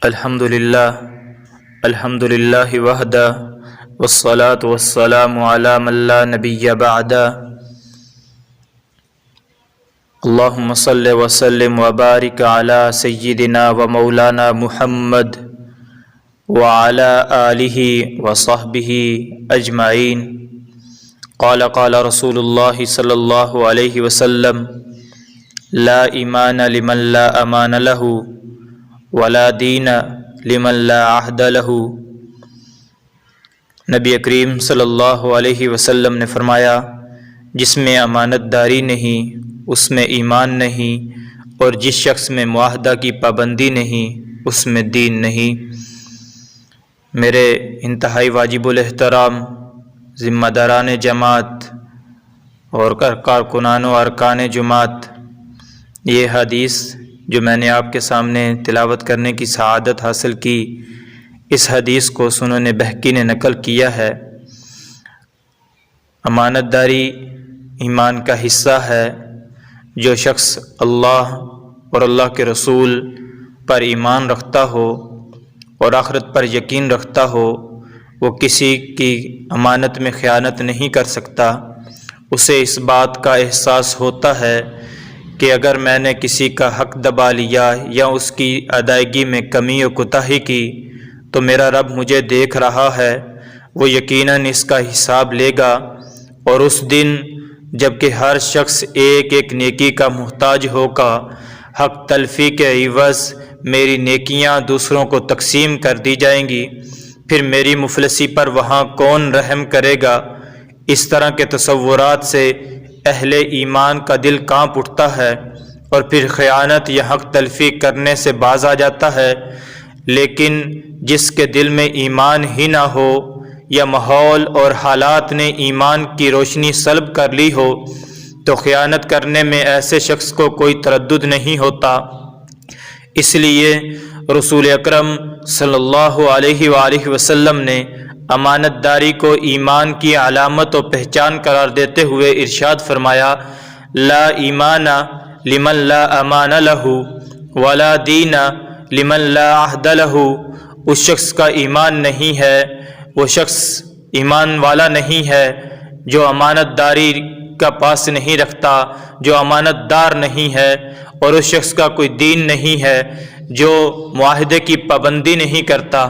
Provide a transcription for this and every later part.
الحمد للہ وحدہ والصلاة والسلام علی من لا نبی بعدہ اللہم صلی وسلم وبارک علی سیدنا و مولانا محمد وعلی آلہ وصحبہ اجمعین قال رسول اللہ صلی اللہ علیہ وسلم لا ایمان لمن لا امان لہ ولا دین لمن لا عہد لہ۔ نبی کریم صلی اللہ علیہ وسلم نے فرمایا، جس میں امانت داری نہیں اس میں ایمان نہیں، اور جس شخص میں معاہدہ کی پابندی نہیں اس میں دین نہیں۔ میرے انتہائی واجب الاحترام ذمہ داران جماعت اور کارکنان و ارکان جماعت، یہ حدیث جو میں نے آپ کے سامنے تلاوت کرنے کی سعادت حاصل کی، اس حدیث کو سنن بہقی نے نقل کیا ہے۔ امانت داری ایمان کا حصہ ہے۔ جو شخص اللہ اور اللہ کے رسول پر ایمان رکھتا ہو اور آخرت پر یقین رکھتا ہو، وہ کسی کی امانت میں خیانت نہیں کر سکتا۔ اسے اس بات کا احساس ہوتا ہے کہ اگر میں نے کسی کا حق دبا لیا یا اس کی ادائیگی میں کمی و کوتاہی کی تو میرا رب مجھے دیکھ رہا ہے، وہ یقیناً اس کا حساب لے گا، اور اس دن جب کہ ہر شخص ایک ایک نیکی کا محتاج ہوگا، حق تلفی کے عوض میری نیکیاں دوسروں کو تقسیم کر دی جائیں گی، پھر میری مفلسی پر وہاں کون رحم کرے گا؟ اس طرح کے تصورات سے اہل ایمان کا دل کانپ اٹھتا ہے اور پھر خیانت یا حق تلفی کرنے سے باز آ جاتا ہے۔ لیکن جس کے دل میں ایمان ہی نہ ہو یا ماحول اور حالات نے ایمان کی روشنی سلب کر لی ہو تو خیانت کرنے میں ایسے شخص کو کوئی تردد نہیں ہوتا۔ اس لیے رسول اکرم صلی اللہ علیہ وآلہ وسلم نے امانت داری کو ایمان کی علامت و پہچان قرار دیتے ہوئے ارشاد فرمایا، لا ایمان لمن لا امان لہ ولا دین لمن لا عہد لہ۔ اس شخص کا ایمان نہیں ہے، وہ شخص ایمان والا نہیں ہے جو امانت داری کا پاس نہیں رکھتا، جو امانت دار نہیں ہے، اور اس شخص کا کوئی دین نہیں ہے جو معاہدے کی پابندی نہیں کرتا۔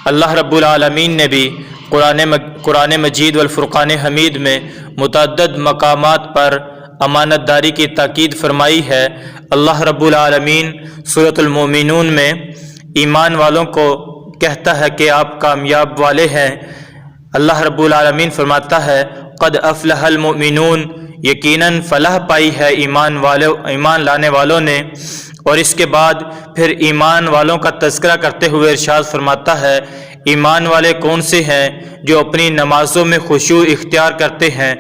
اللہ رب العالمین نے بھی قرآن مجید والفرقان حمید میں متعدد مقامات پر امانت داری کی تاکید فرمائی ہے۔ اللہ رب العالمین سورۃ المومنون میں ایمان والوں کو کہتا ہے کہ آپ کامیاب والے ہیں۔ اللہ رب العالمین فرماتا ہے، قد افلح المؤمنون، یقیناً فلاح پائی ہے ایمان لانے والوں نے۔ اور اس کے بعد پھر ایمان والوں کا تذکرہ کرتے ہوئے ارشاد فرماتا ہے، ایمان والے کون سے ہیں؟ جو اپنی نمازوں میں خشوع اختیار کرتے ہیں۔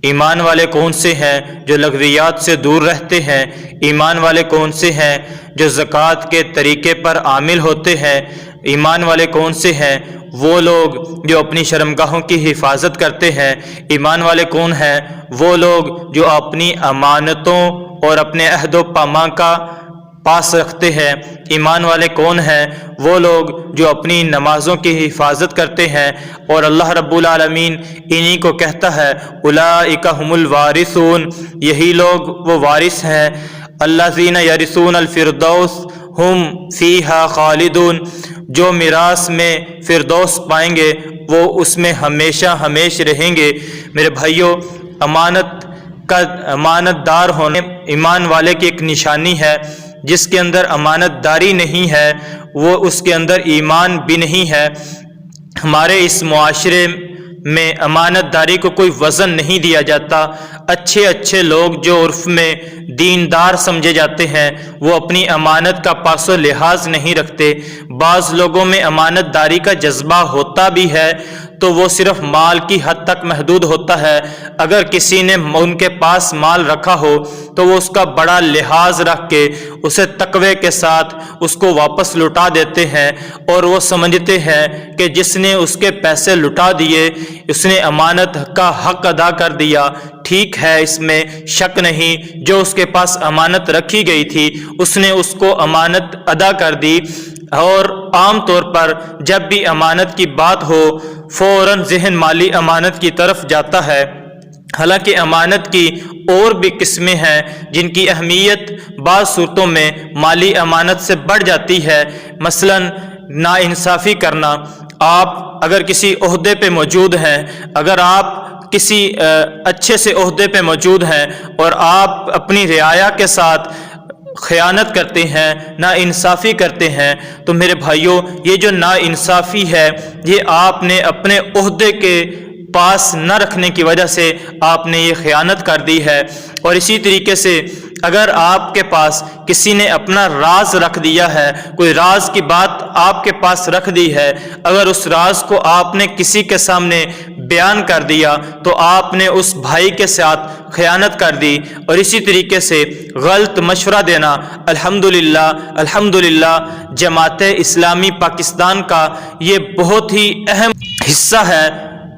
ایمان والے کون سے ہیں؟ جو لغویات سے دور رہتے ہیں۔ ایمان والے کون سے ہیں؟ جو زکوٰۃ کے طریقے پر عامل ہوتے ہیں۔ ایمان والے کون سے ہیں؟ وہ لوگ جو اپنی شرمگاہوں کی حفاظت کرتے ہیں۔ ایمان والے کون ہیں؟ وہ لوگ جو اپنی امانتوں اور اپنے عہد و پیمان کا پاس رکھتے ہیں۔ ایمان والے کون ہیں؟ وہ لوگ جو اپنی نمازوں کی حفاظت کرتے ہیں، اور اللہ رب العالمین انہی کو کہتا ہے، اولئک ھم الوارثون، یہی لوگ وہ وارث ہیں، الذین یرثون الفردوس ھم فیہا خالدون، جو میراث میں فردوس پائیں گے وہ اس میں ہمیشہ ہمیش رہیں گے۔ میرے بھائیوں، امانت دار ہونے ایمان والے کی ایک نشانی ہے۔ جس کے اندر امانت داری نہیں ہے وہ اس کے اندر ایمان بھی نہیں ہے۔ ہمارے اس معاشرے میں امانت داری کو کوئی وزن نہیں دیا جاتا۔ اچھے لوگ جو عرف میں دیندار سمجھے جاتے ہیں وہ اپنی امانت کا پاس و لحاظ نہیں رکھتے۔ بعض لوگوں میں امانت داری کا جذبہ ہوتا بھی ہے تو وہ صرف مال کی حد تک محدود ہوتا ہے۔ اگر کسی نے ان کے پاس مال رکھا ہو تو وہ اس کا بڑا لحاظ رکھ کے اسے تقوی کے ساتھ اس کو واپس لوٹا دیتے ہیں، اور وہ سمجھتے ہیں کہ جس نے اس کے پیسے لوٹا دیے اس نے امانت کا حق ادا کر دیا۔ ٹھیک ہے، اس میں شک نہیں، جو اس کے پاس امانت رکھی گئی تھی اس نے اس کو امانت ادا کر دی، اور عام طور پر جب بھی امانت کی بات ہو فوراً ذہن مالی امانت کی طرف جاتا ہے۔ حالانکہ امانت کی اور بھی قسمیں ہیں جن کی اہمیت بعض صورتوں میں مالی امانت سے بڑھ جاتی ہے، مثلا ناانصافی کرنا۔ آپ اگر کسی عہدے پہ موجود ہیں، اگر آپ کسی اچھے سے عہدے پہ موجود ہیں اور آپ اپنی رعایا کے ساتھ خیانت کرتے ہیں، ناانصافی کرتے ہیں، تو میرے بھائیوں یہ جو ناانصافی ہے یہ آپ نے اپنے عہدے کے پاس نہ رکھنے کی وجہ سے آپ نے یہ خیانت کر دی ہے۔ اور اسی طریقے سے اگر آپ کے پاس کسی نے اپنا راز رکھ دیا ہے، کوئی راز کی بات آپ کے پاس رکھ دی ہے، اگر اس راز کو آپ نے کسی کے سامنے بیان کر دیا تو آپ نے اس بھائی کے ساتھ خیانت کر دی۔ اور اسی طریقے سے غلط مشورہ دینا، الحمدللہ جماعت اسلامی پاکستان کا یہ بہت ہی اہم حصہ ہے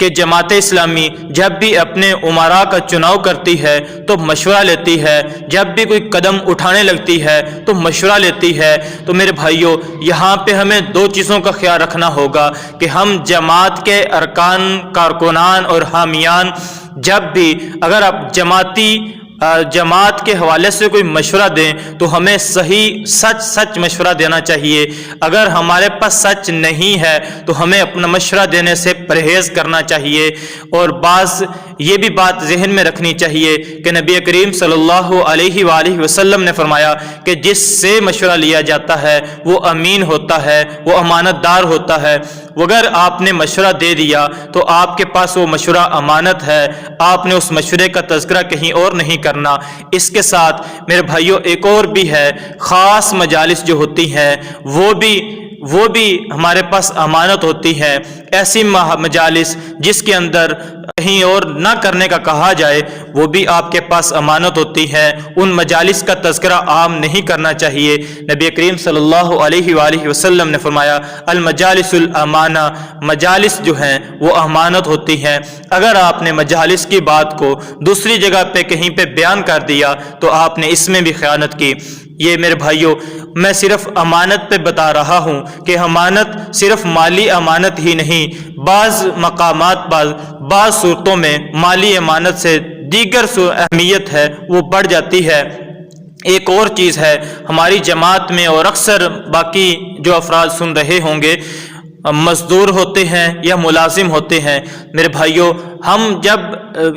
کہ جماعت اسلامی جب بھی اپنے امراء کا چناؤ کرتی ہے تو مشورہ لیتی ہے، جب بھی کوئی قدم اٹھانے لگتی ہے تو مشورہ لیتی ہے۔ تو میرے بھائیوں یہاں پہ ہمیں دو چیزوں کا خیال رکھنا ہوگا کہ ہم جماعت کے ارکان، کارکنان اور حامیان جب بھی اگر آپ جماعت کے حوالے سے کوئی مشورہ دیں تو ہمیں صحیح سچ مشورہ دینا چاہیے۔ اگر ہمارے پاس سچ نہیں ہے تو ہمیں اپنا مشورہ دینے سے پرہیز کرنا چاہیے۔ اور بعض یہ بھی بات ذہن میں رکھنی چاہیے کہ نبی کریم صلی اللہ علیہ وآلہ وسلم نے فرمایا کہ جس سے مشورہ لیا جاتا ہے وہ امین ہوتا ہے، وہ امانت دار ہوتا ہے۔ اگر آپ نے مشورہ دے دیا تو آپ کے پاس وہ مشورہ امانت ہے، آپ نے اس مشورے کا تذکرہ کہیں اور نہیں کرنا۔ اس کے ساتھ میرے بھائیوں ایک اور بھی ہے، خاص مجالس جو ہوتی ہیں وہ بھی ہمارے پاس امانت ہوتی ہے۔ ایسی مجالس جس کے اندر کہیں اور نہ کرنے کا کہا جائے وہ بھی آپ کے پاس امانت ہوتی ہے، ان مجالس کا تذکرہ عام نہیں کرنا چاہیے۔ نبی کریم صلی اللہ علیہ وآلہ وسلم نے فرمایا المجالس الامانہ، مجالس جو ہیں وہ امانت ہوتی ہیں۔ اگر آپ نے مجالس کی بات کو دوسری جگہ پہ کہیں پہ بیان کر دیا تو آپ نے اس میں بھی خیانت کی۔ یہ میرے بھائیوں میں صرف امانت پہ بتا رہا ہوں کہ امانت صرف مالی امانت ہی نہیں، بعض مقامات بعض صورتوں میں مالی امانت سے دیگر اہمیت ہے وہ بڑھ جاتی ہے۔ ایک اور چیز ہے ہماری جماعت میں، اور اکثر باقی جو افراد سن رہے ہوں گے، مزدور ہوتے ہیں یا ملازم ہوتے ہیں۔ میرے بھائیوں ہم جب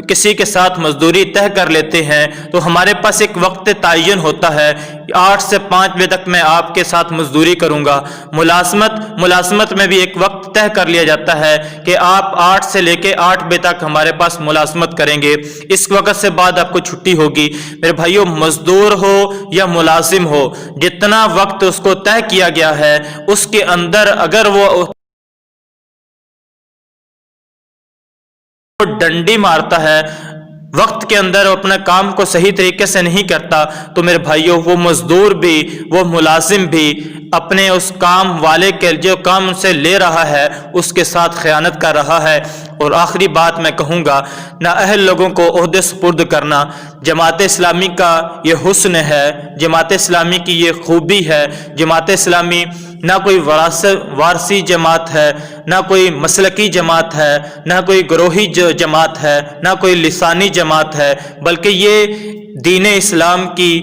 کسی کے ساتھ مزدوری طے کر لیتے ہیں تو ہمارے پاس ایک وقت تعین ہوتا ہے، 8 سے 5 بجے تک میں آپ کے ساتھ مزدوری کروں گا۔ ملازمت میں بھی ایک وقت طے کر لیا جاتا ہے کہ آپ 8 سے لے کے 8 بجے تک ہمارے پاس ملازمت کریں گے، اس وقت سے بعد آپ کو چھٹی ہوگی۔ میرے بھائیوں مزدور ہو یا ملازم ہو، جتنا وقت اس کو طے کیا گیا ہے اس کے اندر اگر وہ ڈنڈی مارتا ہے، وقت کے اندر اپنے کام کو صحیح طریقے سے نہیں کرتا، تو میرے بھائیوں وہ مزدور بھی، وہ ملازم بھی اپنے اس کام والے کے جو کام ان سے لے رہا ہے اس کے ساتھ خیانت کر رہا ہے۔ اور آخری بات میں کہوں گا، نااہل لوگوں کو عہدے سپرد کرنا جماعت اسلامی کا یہ حسن ہے، جماعت اسلامی کی یہ خوبی ہے۔ جماعت اسلامی نہ کوئی وارثی جماعت ہے، نہ کوئی مسلکی جماعت ہے، نہ کوئی گروہی جماعت ہے، نہ کوئی لسانی جماعت ہے، بلکہ یہ دین اسلام کی،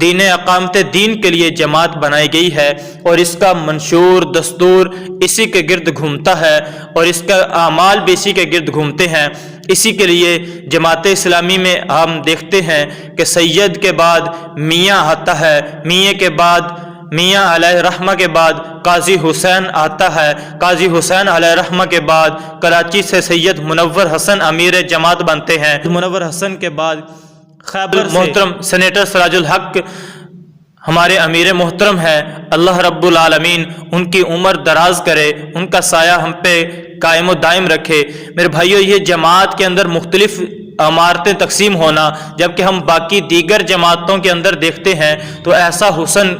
دین اقامت دین کے لیے جماعت بنائی گئی ہے، اور اس کا منشور دستور اسی کے گرد گھومتا ہے، اور اس کا اعمال بھی اسی کے گرد گھومتے ہیں۔ اسی کے لیے جماعت اسلامی میں ہم دیکھتے ہیں کہ سید کے بعد میاں آتا ہے، میاں علیہ رحمہ کے بعد قاضی حسین آتا ہے، قاضی حسین علیہ رحمہ کے بعد کراچی سے سید منور حسن امیر جماعت بنتے ہیں، منور حسن کے بعد خیبر محترم سینیٹر سراج الحق ہمارے امیر محترم ہے۔ اللہ رب العالمین ان کی عمر دراز کرے، ان کا سایہ ہم پہ قائم و دائم رکھے۔ میرے بھائیو، یہ جماعت کے اندر مختلف عمارتیں تقسیم ہونا، جبکہ ہم باقی دیگر جماعتوں کے اندر دیکھتے ہیں تو ایسا حسن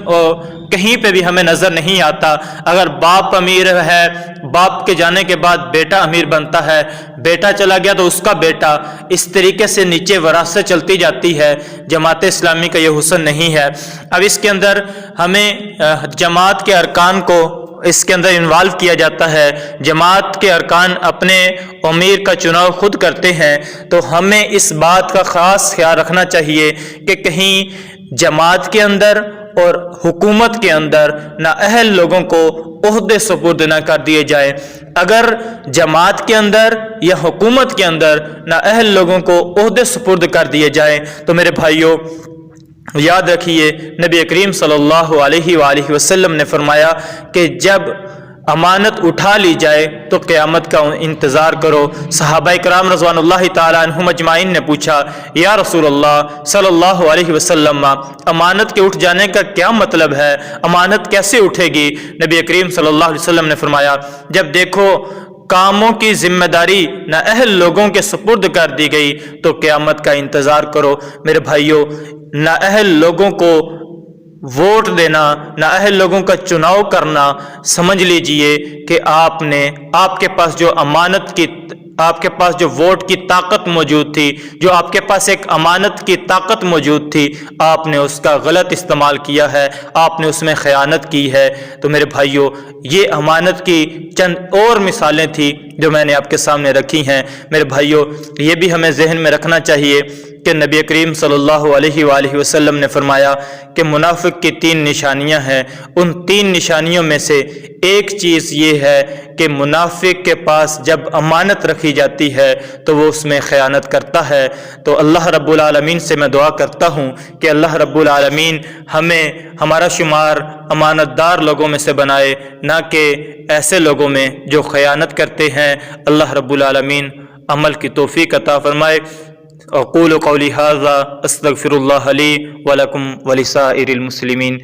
کہیں پہ بھی ہمیں نظر نہیں آتا۔ اگر باپ امیر ہے، باپ کے جانے کے بعد بیٹا امیر بنتا ہے، بیٹا چلا گیا تو اس کا بیٹا، اس طریقے سے نیچے وراثت چلتی جاتی ہے۔ جماعت اسلامی کا یہ حسن نہیں ہے۔ اب اس کے اندر ہمیں جماعت کے ارکان کو اس کے اندر انوالو کیا جاتا ہے۔ جماعت کے ارکان اپنے امیر کا چناؤ خود کرتے ہیں، تو ہمیں اس بات کا خاص خیال رکھنا چاہیے کہ کہیں جماعت کے اندر اور حکومت کے اندر نااہل لوگوں کو عہدے سپرد نہ کر دیے جائیں۔ اگر جماعت کے اندر یا حکومت کے اندر نااہل لوگوں کو عہدے سپرد کر دیے جائیں تو میرے بھائیوں یاد رکھیے، نبی کریم صلی اللہ علیہ وآلہ وسلم نے فرمایا کہ جب امانت اٹھا لی جائے تو قیامت کا انتظار کرو۔ صحابہ کرام رضوان اللہ تعالیٰ عنہم اجمعین نے پوچھا، یا رسول اللہ صلی اللہ علیہ وسلم، امانت کے اٹھ جانے کا کیا مطلب ہے؟ امانت کیسے اٹھے گی؟ نبی کریم صلی اللہ علیہ وسلم نے فرمایا، جب دیکھو کاموں کی ذمہ داری نااہل لوگوں کے سپرد کر دی گئی تو قیامت کا انتظار کرو۔ میرے بھائیوں، نااہل لوگوں کو ووٹ دینا، نااہل لوگوں کا چناؤ کرنا، سمجھ لیجئے کہ آپ کے پاس جو امانت کی، آپ کے پاس جو ووٹ کی طاقت موجود تھی، جو آپ کے پاس ایک امانت کی طاقت موجود تھی، آپ نے اس کا غلط استعمال کیا ہے، آپ نے اس میں خیانت کی ہے۔ تو میرے بھائیوں، یہ امانت کی چند اور مثالیں تھیں جو میں نے آپ کے سامنے رکھی ہیں۔ میرے بھائیوں، یہ بھی ہمیں ذہن میں رکھنا چاہیے کہ نبی کریم صلی اللہ علیہ وآلہ وسلم نے فرمایا کہ منافق کی 3 نشانیاں ہیں۔ ان 3 نشانیوں میں سے ایک چیز یہ ہے کہ منافق کے پاس جب امانت رکھی جاتی ہے تو وہ اس میں خیانت کرتا ہے۔ تو اللہ رب العالمین سے میں دعا کرتا ہوں کہ اللہ رب العالمین ہمیں، ہمارا شمار امانت دار لوگوں میں سے بنائے، نہ کہ ایسے لوگوں میں جو خیانت کرتے ہیں۔ اللہ رب العالمین عمل کی توفیق عطا فرمائے۔ اقول قولی ھذا استغفر اللہ لی ولکم ولسائر المسلمین۔